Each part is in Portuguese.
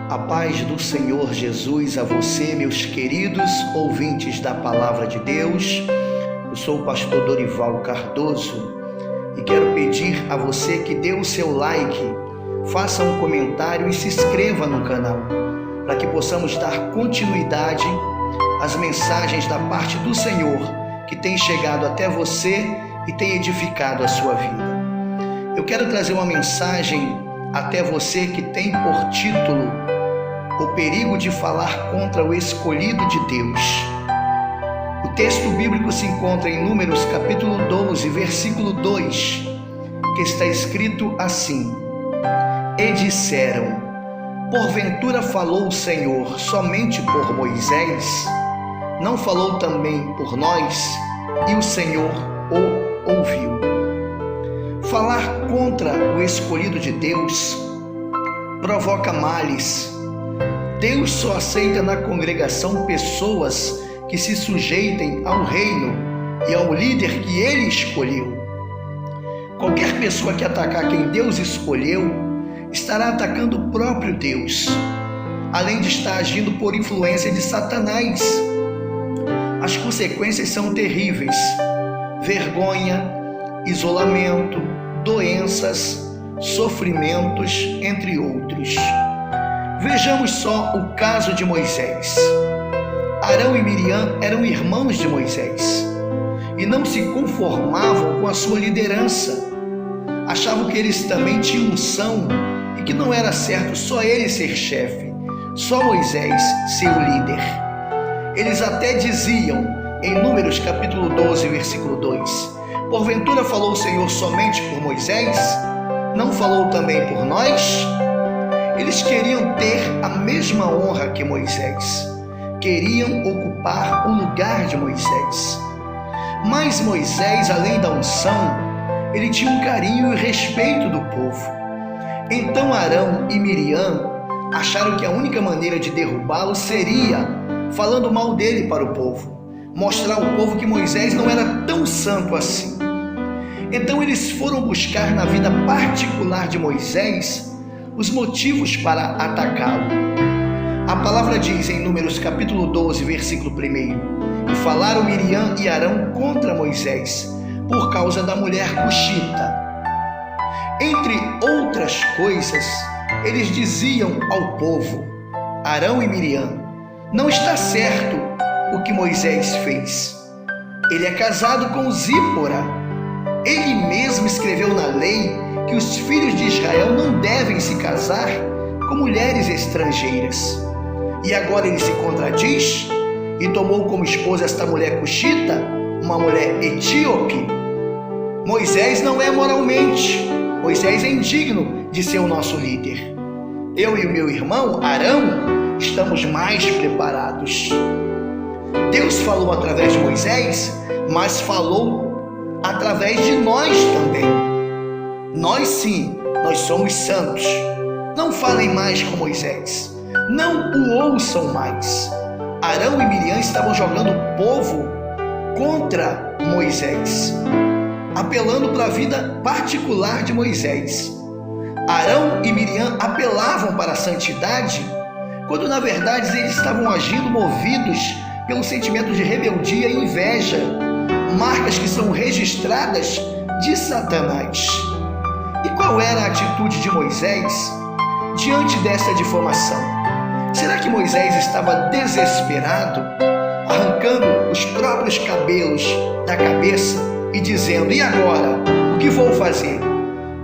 A paz do Senhor Jesus a você, meus queridos ouvintes da Palavra de Deus. Eu sou o pastor Dorival Cardoso e quero pedir a você que dê o seu like, faça um comentário e se inscreva no canal, para que possamos dar continuidade às mensagens da parte do Senhor que tem chegado até você e tem edificado a sua vida. Eu quero trazer uma mensagem até você que tem por título o perigo de falar contra o escolhido de Deus. O texto bíblico se encontra em Números capítulo 12, versículo 2, que está escrito assim: E disseram: Porventura falou o Senhor somente por Moisés? Não falou também por nós? E o Senhor o ouviu. Falar contra o escolhido de Deus provoca males. Deus só aceita na congregação pessoas que se sujeitem ao reino e ao líder que ele escolheu. Qualquer pessoa que atacar quem Deus escolheu estará atacando o próprio Deus, além de estar agindo por influência de Satanás. As consequências são terríveis: vergonha, isolamento, doenças, sofrimentos, entre outros. Vejamos só o caso de Moisés. Arão e Miriam eram irmãos de Moisés e não se conformavam com a sua liderança. Achavam que eles também tinham unção e que não era certo só ele ser chefe, só Moisés ser o líder. Eles até diziam, em Números capítulo 12, versículo 2, Porventura falou o Senhor somente por Moisés? Não falou também por nós? Eles queriam ter a mesma honra que Moisés. Queriam ocupar o lugar de Moisés. Mas Moisés, além da unção, ele tinha um carinho e respeito do povo. Então Arão e Miriam acharam que a única maneira de derrubá-lo seria falando mal dele para o povo, mostrar ao povo que Moisés não era tão santo assim. Então eles foram buscar na vida particular de Moisés os motivos para atacá-lo. A palavra diz em Números capítulo 12, versículo 1: E falaram Miriam e Arão contra Moisés, por causa da mulher cuxita. Entre outras coisas, eles diziam ao povo, Arão e Miriam: Não está certo o que Moisés fez. Ele é casado com Zípora. Ele mesmo escreveu na lei que os filhos de Israel não devem se casar com mulheres estrangeiras. E agora ele se contradiz e tomou como esposa esta mulher cuxita, uma mulher etíope. Moisés não é moralmente. Moisés é indigno de ser o nosso líder. Eu e o meu irmão Arão estamos mais preparados. Deus falou através de Moisés, mas falou através de nós também. Nós sim, nós somos santos. Não falem mais com Moisés. Não o ouçam mais. Arão e Miriam estavam jogando o povo contra Moisés, apelando para a vida particular de Moisés. Arão e Miriam apelavam para a santidade, quando na verdade eles estavam agindo movidos pelo sentimento de rebeldia e inveja, marcas que são registradas de Satanás. E qual era a atitude de Moisés diante dessa difamação? Será que Moisés estava desesperado, arrancando os próprios cabelos da cabeça e dizendo: E agora? O que vou fazer?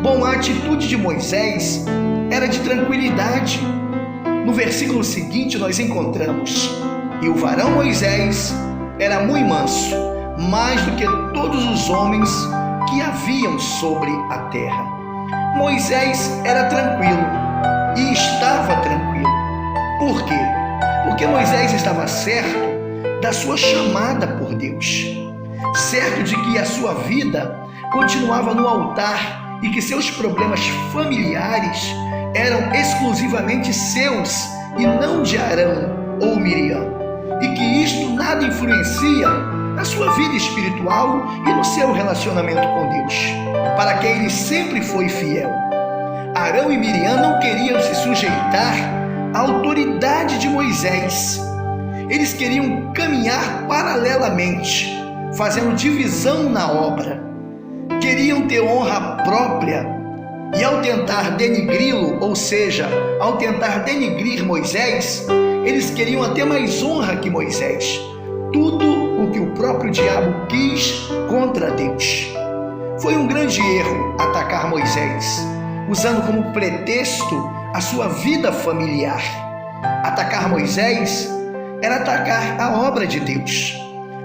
Bom, a atitude de Moisés era de tranquilidade. No versículo seguinte nós encontramos: E o varão Moisés era muito manso, mais do que todos os homens que haviam sobre a terra. Moisés era tranquilo e estava tranquilo. Por quê? Porque Moisés estava certo da sua chamada por Deus, certo de que a sua vida continuava no altar e que seus problemas familiares eram exclusivamente seus e não de Arão ou Miriam, e que isto nada influencia na sua vida espiritual e no seu relacionamento com Deus, para quem ele sempre foi fiel. Arão e Miriam não queriam se sujeitar a autoridade de Moisés. Eles queriam caminhar paralelamente, fazendo divisão na obra. Queriam ter honra própria e, ao tentar denigri-lo, ou seja, ao tentar denigrir Moisés, eles queriam até mais honra que Moisés. Tudo o que o próprio diabo quis contra Deus. Foi um grande erro atacar Moisés, usando como pretexto a sua vida familiar. Atacar Moisés era atacar a obra de Deus.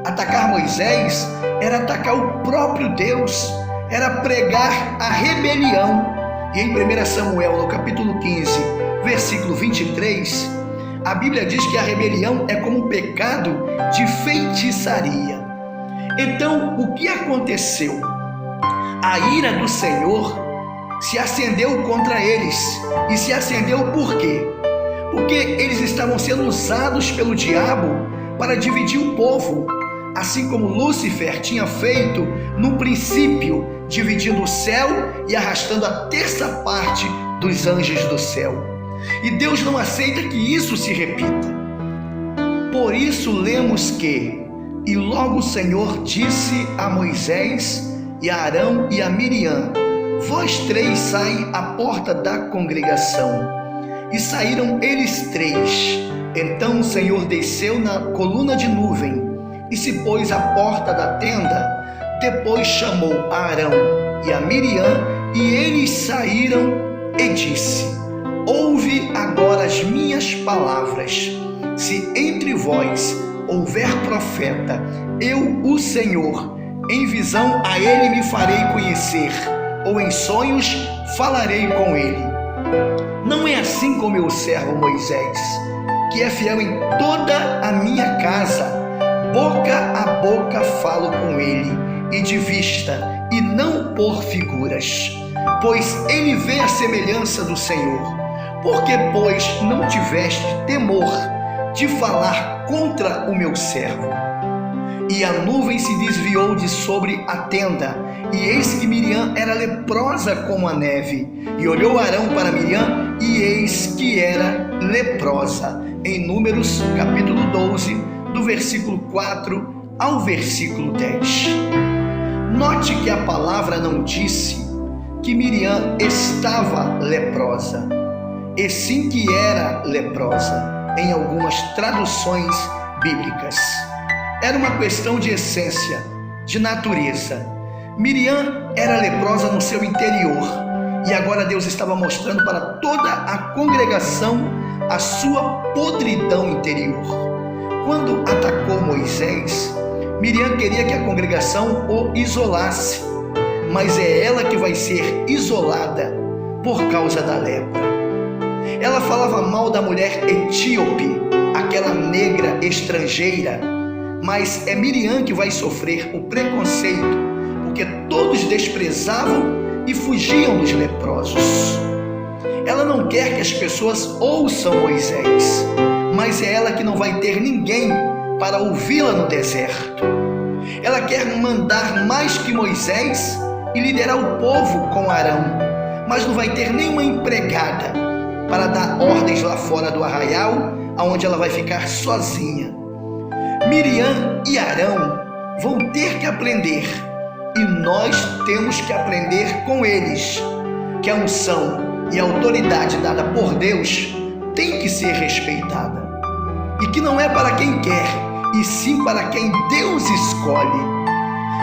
Atacar Moisés era atacar o próprio Deus, era pregar a rebelião. E em 1 Samuel, no capítulo 15, versículo 23, a Bíblia diz que a rebelião é como um pecado de feitiçaria. Então, o que aconteceu? A ira do Senhor se acendeu contra eles. E se acendeu por quê? Porque eles estavam sendo usados pelo diabo para dividir o povo, assim como Lúcifer tinha feito no princípio, dividindo o céu e arrastando a terça parte dos anjos do céu. E Deus não aceita que isso se repita. Por isso lemos que: e logo o Senhor disse a Moisés e a Arão e a Miriam: vós três saem à porta da congregação. E saíram eles três. Então o Senhor desceu na coluna de nuvem e se pôs à porta da tenda. Depois chamou a Arão e a Miriam, e eles saíram e disse: ouve agora as minhas palavras. Se entre vós houver profeta, eu, o Senhor, em visão a ele me farei conhecer, ou em sonhos falarei com ele. Não é assim com meu servo Moisés, que é fiel em toda a minha casa. Boca a boca falo com ele, e de vista, e não por figuras, pois ele vê a semelhança do Senhor. Porque, pois, não tiveste temor de falar contra o meu servo? E a nuvem se desviou de sobre a tenda, e eis que Miriam era leprosa como a neve. E olhou Arão para Miriam, e eis que era leprosa. Em Números, capítulo 12, do versículo 4 ao versículo 10. Note que a palavra não disse que Miriam estava leprosa, e sim que era leprosa, em algumas traduções bíblicas. Era uma questão de essência, de natureza. Miriam era leprosa no seu interior, e agora Deus estava mostrando para toda a congregação a sua podridão interior. Quando atacou Moisés, Miriam queria que a congregação o isolasse, mas é ela que vai ser isolada por causa da lepra. Ela falava mal da mulher etíope, aquela negra estrangeira, mas é Miriam que vai sofrer o preconceito, porque todos desprezavam e fugiam dos leprosos. Ela não quer que as pessoas ouçam Moisés, mas é ela que não vai ter ninguém para ouvi-la no deserto. Ela quer mandar mais que Moisés e liderar o povo com Arão, mas não vai ter nenhuma empregada para dar ordens lá fora do arraial, aonde ela vai ficar sozinha. Miriam e Arão vão ter que aprender, e nós temos que aprender com eles, que a unção e a autoridade dada por Deus tem que ser respeitada, e que não é para quem quer, e sim para quem Deus escolhe.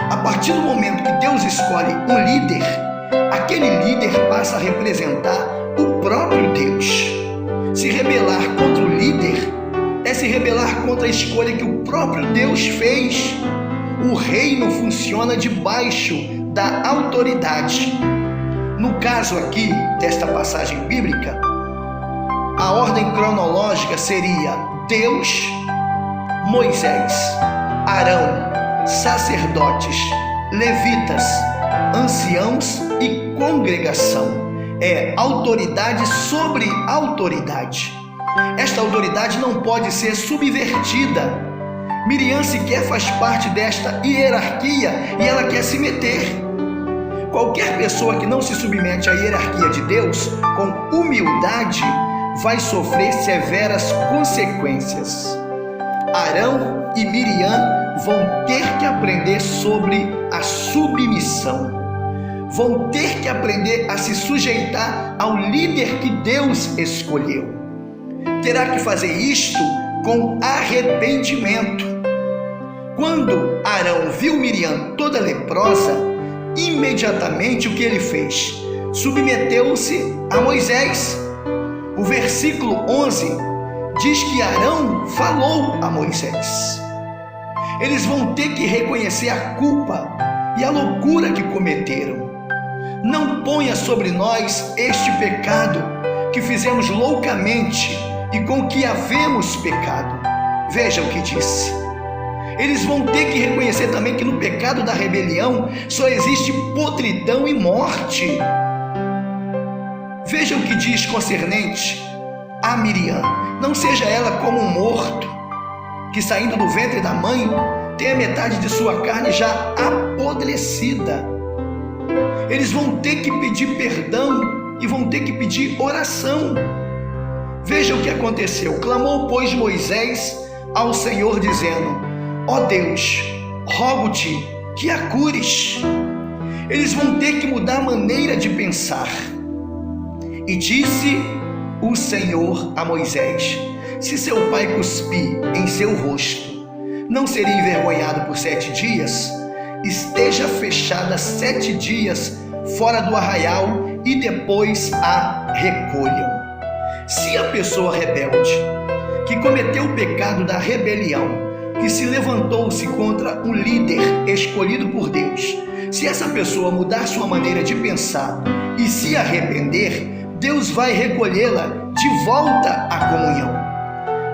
A partir do momento que Deus escolhe um líder, aquele líder passa a representar o próprio Deus. Se rebelar contra o líder é se rebelar contra a escolha que o próprio Deus fez. O reino funciona debaixo da autoridade. No caso aqui desta passagem bíblica, a ordem cronológica seria Deus, Moisés, Arão, sacerdotes, levitas, anciãos e congregação. É autoridade sobre autoridade. Esta autoridade não pode ser subvertida. Miriam sequer faz parte desta hierarquia e ela quer se meter. Qualquer pessoa que não se submete à hierarquia de Deus com humildade vai sofrer severas consequências. Arão e Miriam vão ter que aprender sobre a submissão. Vão ter que aprender a se sujeitar ao líder que Deus escolheu. Terá que fazer isto com arrependimento. Quando Arão viu Miriam toda leprosa, imediatamente o que ele fez? Submeteu-se a Moisés. O versículo 11 diz que Arão falou a Moisés. Eles vão ter que reconhecer a culpa e a loucura que cometeram. Não ponha sobre nós este pecado que fizemos loucamente e com que havemos pecado. Veja o que disse. Eles vão ter que reconhecer também que no pecado da rebelião só existe podridão e morte. Veja o que diz concernente a Miriam. Não seja ela como um morto, que saindo do ventre da mãe tem a metade de sua carne já apodrecida. Eles vão ter que pedir perdão e vão ter que pedir oração. Veja o que aconteceu. Clamou, pois, Moisés ao Senhor, dizendo: ó Deus, rogo-te que a cures. Eles vão ter que mudar a maneira de pensar. E disse o Senhor a Moisés: se seu pai cuspir em seu rosto, não seria envergonhado por 7 dias? Esteja fechada 7 dias fora do arraial e depois a recolham. Se a pessoa rebelde, que cometeu o pecado da rebelião, que se levantou-se contra um líder escolhido por Deus, se essa pessoa mudar sua maneira de pensar e se arrepender, Deus vai recolhê-la de volta à comunhão.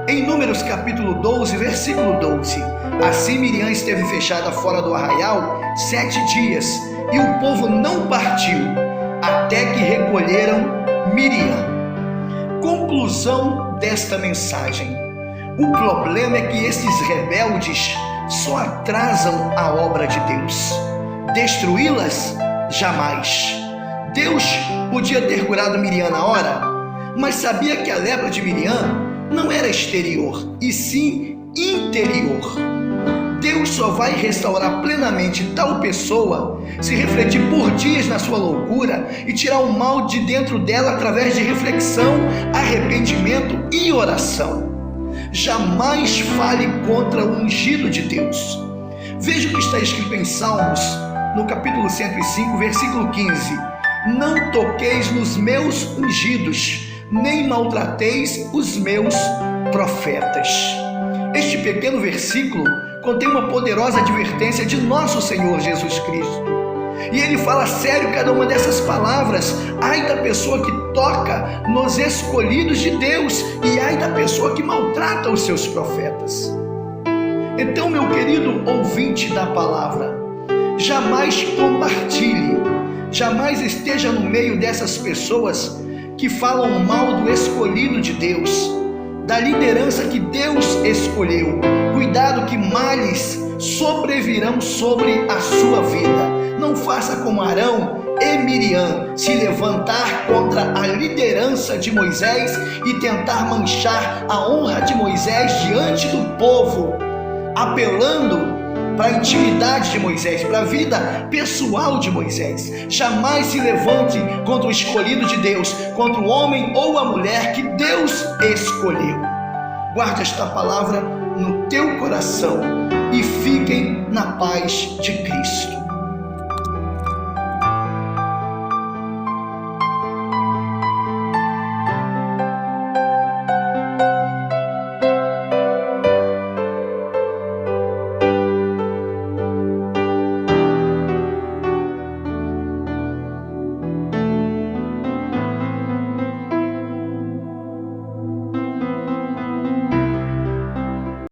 Em Números capítulo 12, versículo 12, assim Miriam esteve fechada fora do arraial 7 dias, e o povo não partiu, até que recolheram Miriam. Conclusão desta mensagem: o problema é que esses rebeldes só atrasam a obra de Deus. Destruí-las? Jamais. Deus podia ter curado Miriam na hora, mas sabia que a lepra de Miriam não era exterior, e sim interior. Deus só vai restaurar plenamente tal pessoa se refletir por dias na sua loucura e tirar o mal de dentro dela através de reflexão, arrependimento e oração. Jamais fale contra o ungido de Deus. Veja o que está escrito em Salmos, no capítulo 105, versículo 15. Não toqueis nos meus ungidos, nem maltrateis os meus profetas. Este pequeno versículo contém uma poderosa advertência de nosso Senhor Jesus Cristo. E ele fala sério cada uma dessas palavras. Ai da pessoa que toca nos escolhidos de Deus, e ai da pessoa que maltrata os seus profetas. Então, meu querido ouvinte da palavra, jamais compartilhe, jamais esteja no meio dessas pessoas que falam mal do escolhido de Deus, da liderança que Deus escolheu. Cuidado que males sobrevirão sobre a sua vida. Não faça como Arão e Miriam, se levantar contra a liderança de Moisés e tentar manchar a honra de Moisés diante do povo, apelando para a intimidade de Moisés, para a vida pessoal de Moisés. Jamais se levante contra o escolhido de Deus, contra o homem ou a mulher que Deus escolheu. Guarde esta palavra no teu coração e fiquem na paz de Cristo.